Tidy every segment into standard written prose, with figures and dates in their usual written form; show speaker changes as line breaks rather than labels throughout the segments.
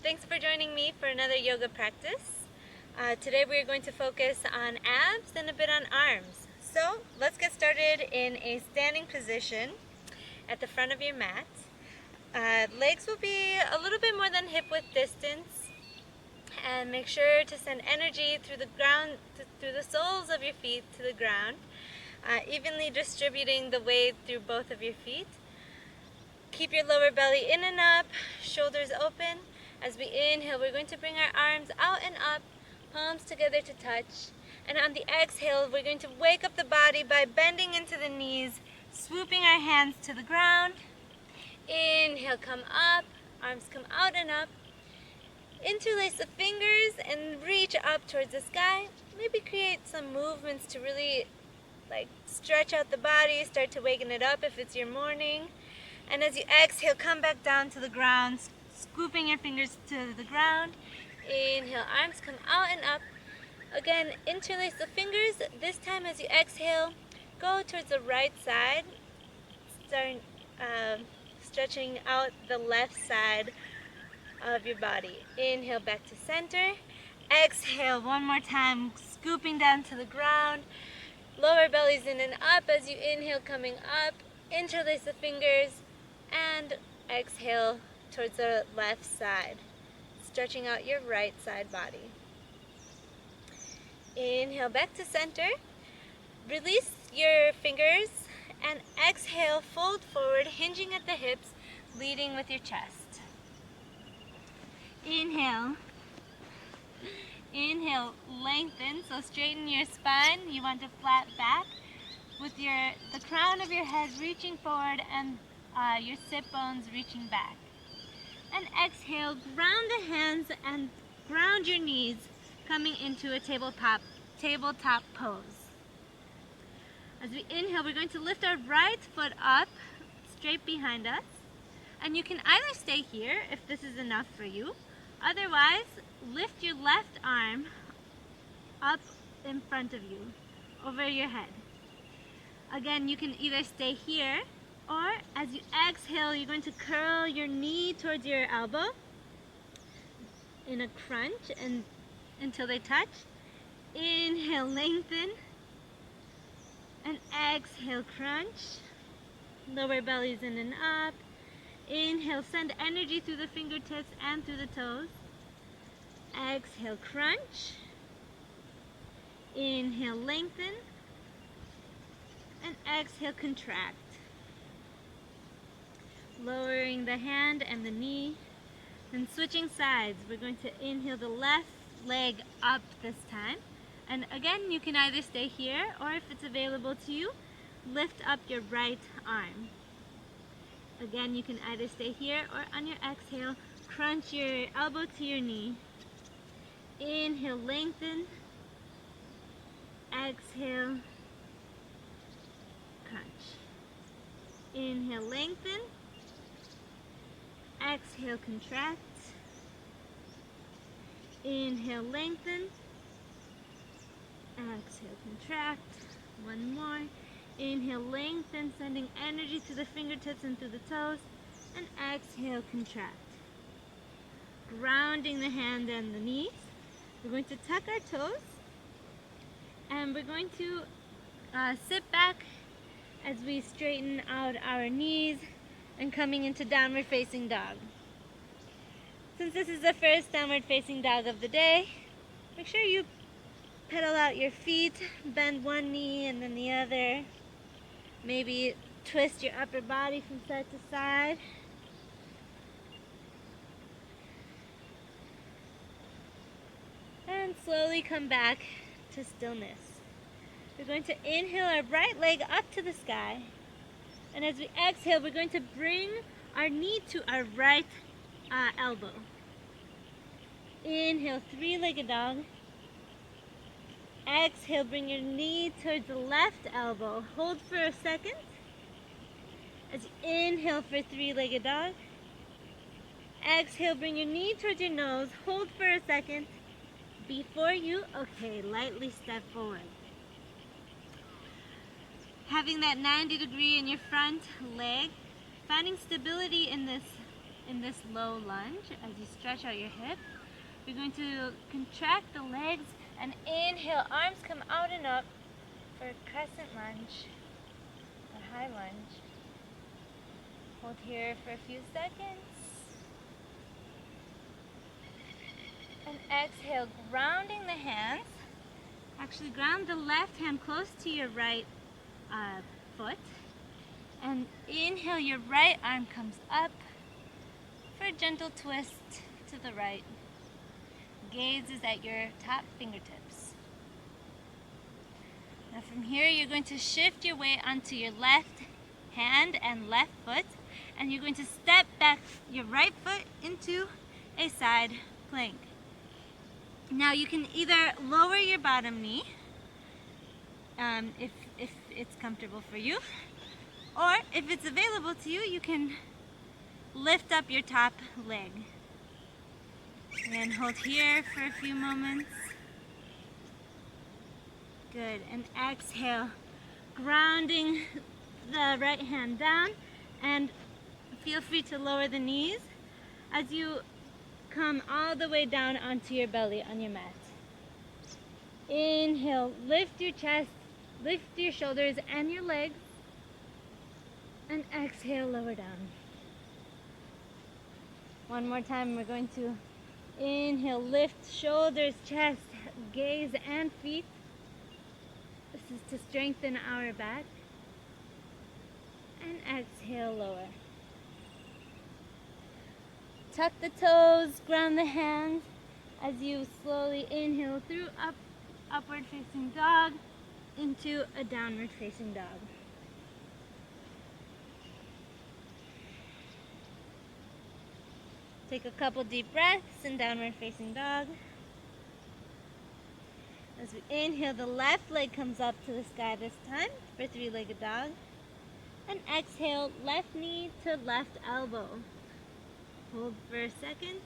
Thanks for joining me for another yoga practice. Today we are going to focus on abs and a bit on arms. So let's get started in a standing position at the front of your mat. Legs will be a little bit more than hip width distance, and make sure to send energy through the ground, through the soles of your feet to the ground, evenly distributing the weight through both of your feet. Keep your lower belly in and up, shoulders open. As we inhale, we're going to bring our arms out and up, palms together to touch. And on the exhale, we're going to wake up the body by bending into the knees, swooping our hands to the ground. Inhale, come up, arms come out and up. Interlace the fingers and reach up towards the sky. Maybe create some movements to really stretch out the body, start to waken it up if it's your morning. And as you exhale, come back down to the ground, scooping your fingers to the ground. Inhale, arms come out and up. Again, interlace the fingers. This time as you exhale, go towards the right side. Start stretching out the left side of your body. Inhale, back to center. Exhale, one more time, scooping down to the ground. Lower belly's in and up as you inhale, coming up. Interlace the fingers and exhale towards the left side, stretching out your right side body. Inhale, back to center. Release your fingers and exhale, fold forward, hinging at the hips, leading with your chest. Inhale. Inhale, lengthen, so straighten your spine. You want a flat back with the crown of your head reaching forward and your sit bones reaching back. And exhale, ground the hands and ground your knees, coming into a tabletop pose. As we inhale, we're going to lift our right foot up, straight behind us. And you can either stay here if this is enough for you. Otherwise, lift your left arm up in front of you, over your head. Again, you can either stay here, or as you exhale, you're going to curl your knee towards your elbow in a crunch and until they touch. Inhale, lengthen, and exhale, crunch. Lower belly's in and up. Inhale, send energy through the fingertips and through the toes. Exhale, crunch. Inhale, lengthen, and exhale, contract. Lowering the hand and the knee, and switching sides. We're going to inhale the left leg up this time. And again, you can either stay here, or if it's available to you, lift up your right arm. Again, you can either stay here, or on your exhale, crunch your elbow to your knee. Inhale, lengthen. Exhale, crunch. Inhale, lengthen. Exhale, contract. Inhale, lengthen. Exhale, contract. One more. Inhale, lengthen, sending energy to the fingertips and through the toes. And exhale, contract. Grounding the hand and the knees. We're going to tuck our toes. And we're going to sit back as we straighten out our knees and coming into downward facing dog. Since this is the first downward facing dog of the day, make sure you pedal out your feet, bend one knee and then the other. Maybe twist your upper body from side to side. And slowly come back to stillness. We're going to inhale our right leg up to the sky. And as we exhale, we're going to bring our knee to our right elbow. Inhale, three-legged dog. Exhale, bring your knee towards the left elbow. Hold for a second. As you inhale for three-legged dog. Exhale, bring your knee towards your nose. Hold for a second. Before you, lightly step forward. Having that 90 degree in your front leg, finding stability in this in this low lunge as you stretch out your hip. You're going to contract the legs and inhale, arms come out and up for a crescent lunge or high lunge. Hold here for a few seconds. And exhale, grounding the hands. Actually ground the left hand close to your right foot. And inhale, your right arm comes up for a gentle twist to the right. Gaze is at your top fingertips. Now from here, you're going to shift your weight onto your left hand and left foot, and you're going to step back your right foot into a side plank. Now you can either lower your bottom knee, if it's comfortable for you, or if it's available to you, you can lift up your top leg. And hold here for a few moments. Good, and exhale, grounding the right hand down, and feel free to lower the knees as you come all the way down onto your belly on your mat. Inhale, lift your chest, lift your shoulders and your legs, and exhale, lower down. One more time, we're going to inhale, lift shoulders, chest, gaze, and feet. This is to strengthen our back. And exhale, lower. Tuck the toes, ground the hands as you slowly inhale through upward facing dog into a downward facing dog. Take a couple deep breaths in downward facing dog. As we inhale, the left leg comes up to the sky this time for three-legged dog. And exhale, left knee to left elbow. Hold for a second.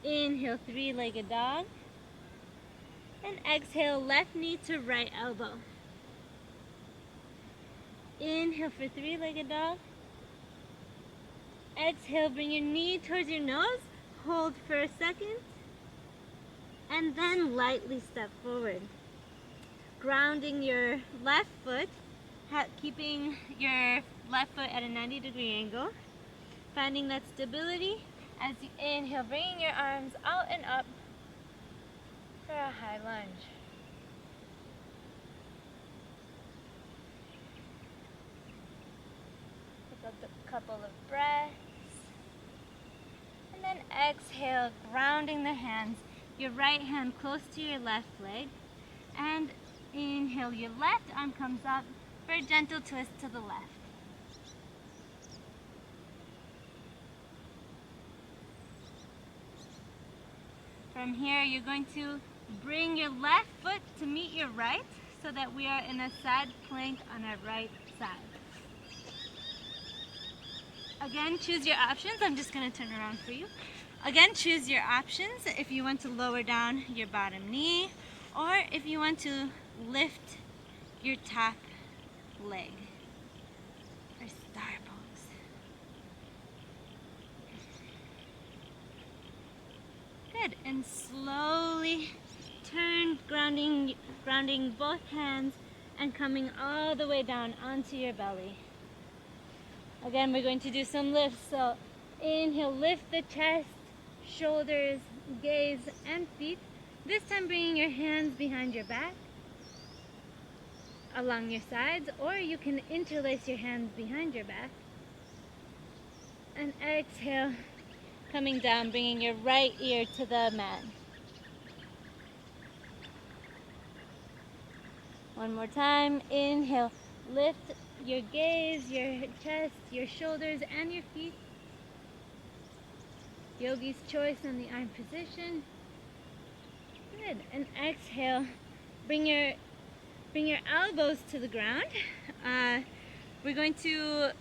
Inhale, three-legged dog. And exhale, left knee to right elbow. Inhale for three-legged dog. Exhale, bring your knee towards your nose. Hold for a second. And then lightly step forward. Grounding your left foot, keeping your left foot at a 90-degree angle. Finding that stability as you inhale, bringing your arms out and up for a high lunge. Take a couple of breaths. And then exhale, grounding the hands. Your right hand close to your left leg. And inhale, your left arm comes up for a gentle twist to the left. From here, you're going to bring your left foot to meet your right so that we are in a side plank on our right side. Again, choose your options. I'm just going to turn around for you. Again, choose your options if you want to lower down your bottom knee or if you want to lift your top leg for star pose. Good, and slowly turn, grounding both hands and coming all the way down onto your belly. Again, we're going to do some lifts. So inhale, lift the chest, shoulders, gaze, and feet. This time bringing your hands behind your back, along your sides, or you can interlace your hands behind your back. And exhale, coming down, bringing your right ear to the mat. One more time, inhale, lift your gaze, your chest, your shoulders, and your feet. Yogi's choice on the arm position. Good, and exhale, bring your elbows to the ground. We're going to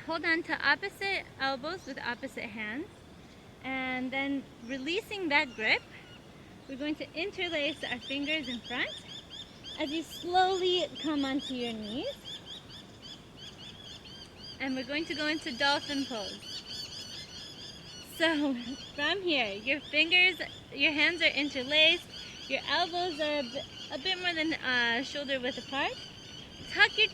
hold on to opposite elbows with opposite hands, and then releasing that grip, we're going to interlace our fingers in front as you slowly come onto your knees. And we're going to go into dolphin pose. So from here, your hands are interlaced, your elbows are a bit more than shoulder width apart. Tuck your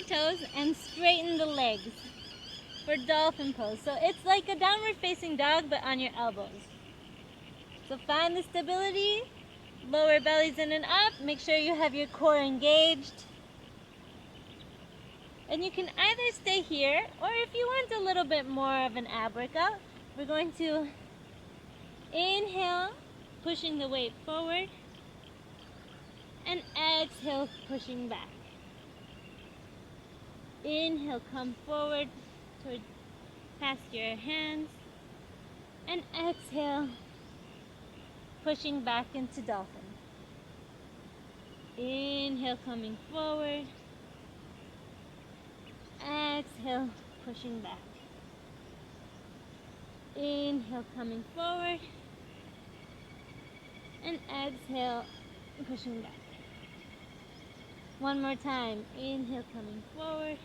toes and straighten the legs for dolphin pose. So it's like a downward facing dog but on your elbows. So find the stability, lower bellies in and up, make sure you have your core engaged. And you can either stay here, or if you want a little bit more of an ab workout, we're going to inhale, pushing the weight forward, and exhale, pushing back. Inhale, come forward past your hands, and exhale, pushing back into dolphin. Inhale, coming forward. Exhale, pushing back. Inhale, coming forward. And exhale, pushing back. One more time. Inhale, coming forward.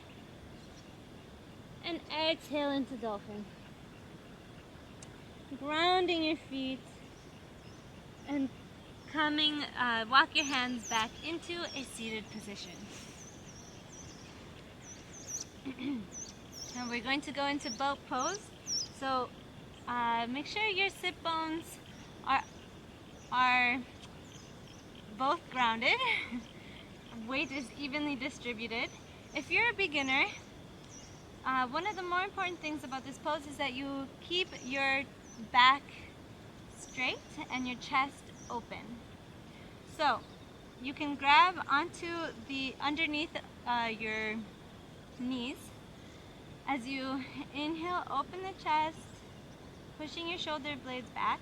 And exhale into dolphin. Grounding your feet and walk your hands back into a seated position. Now we're going to go into boat pose. So make sure your sit bones are both grounded. Weight is evenly distributed. If you're a beginner, one of the more important things about this pose is that you keep your back straight and your chest open. So you can grab onto the underneath your knees. As you inhale, open the chest, pushing your shoulder blades back.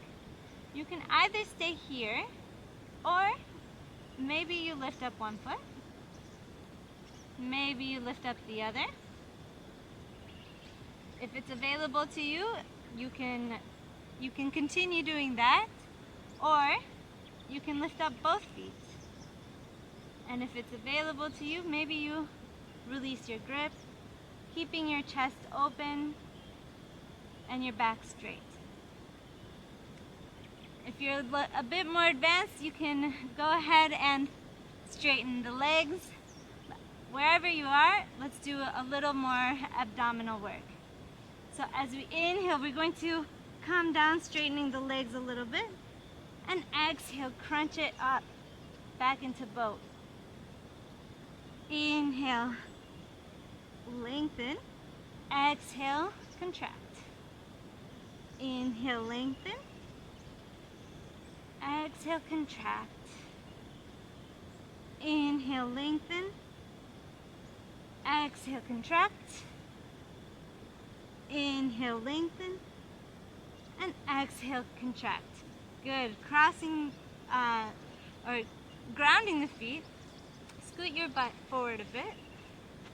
You can either stay here, or maybe you lift up one foot, maybe you lift up the other. If it's available to you, you can continue doing that, or you can lift up both feet. And if it's available to you, maybe you release your grip, keeping your chest open and your back straight. If you're a bit more advanced, you can go ahead and straighten the legs. Wherever you are, let's do a little more abdominal work. So as we inhale, we're going to come down, straightening the legs a little bit, and exhale, crunch it up back into boat. Inhale, lengthen. Exhale, contract. Inhale, lengthen. Exhale, contract. Inhale, lengthen. Exhale, contract. Inhale, lengthen. And exhale, contract. Good. Crossing or grounding the feet. Scoot your butt forward a bit.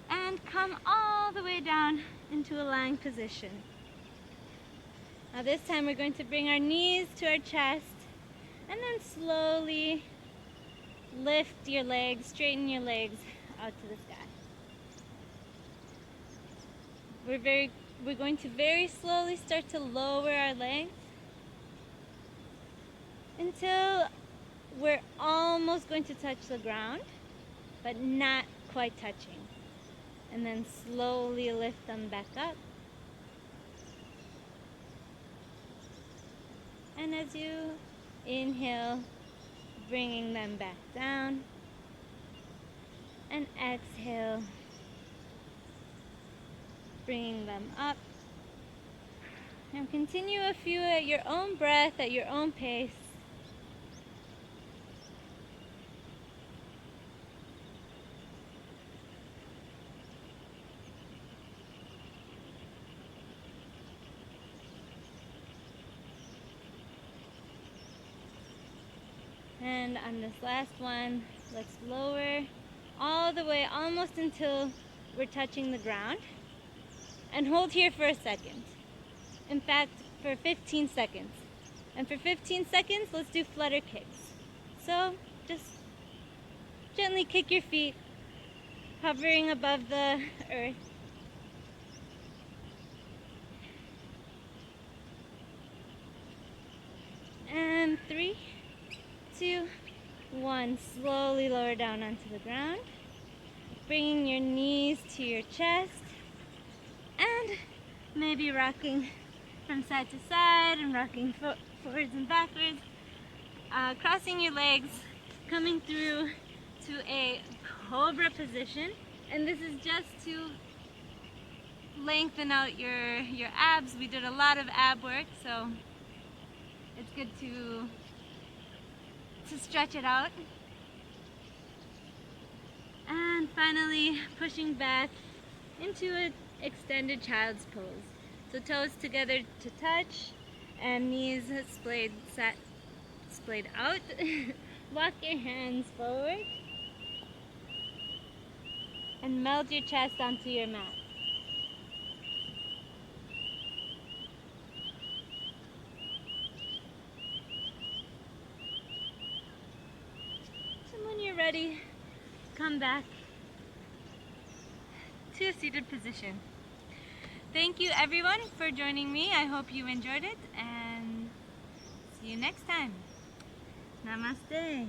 And come all the way down into a lying position. Now this time we're going to bring our knees to our chest and then slowly lift your legs, straighten your legs out to the sky. We're going to very slowly start to lower our legs until we're almost going to touch the ground, but not quite touching. And then slowly lift them back up. And as you inhale, bringing them back down. And exhale, bringing them up. Now continue a few at your own breath, at your own pace. And on this last one, let's lower all the way almost until we're touching the ground. And hold here for a second. In fact, for 15 seconds. And for 15 seconds, let's do flutter kicks. So just gently kick your feet, hovering above the earth. in 3, 2, 1. Slowly lower down onto the ground, bringing your knees to your chest, and maybe rocking from side to side and rocking forwards and backwards, crossing your legs, coming through to a cobra position. And this is just to lengthen out your abs. We did a lot of ab work, so it's good to stretch it out. And finally, pushing back into an extended child's pose. So toes together to touch and knees splayed out. Walk your hands forward and melt your chest onto your mat. And when you're ready, come back to a seated position. Thank you everyone for joining me. I hope you enjoyed it, and see you next time. Namaste.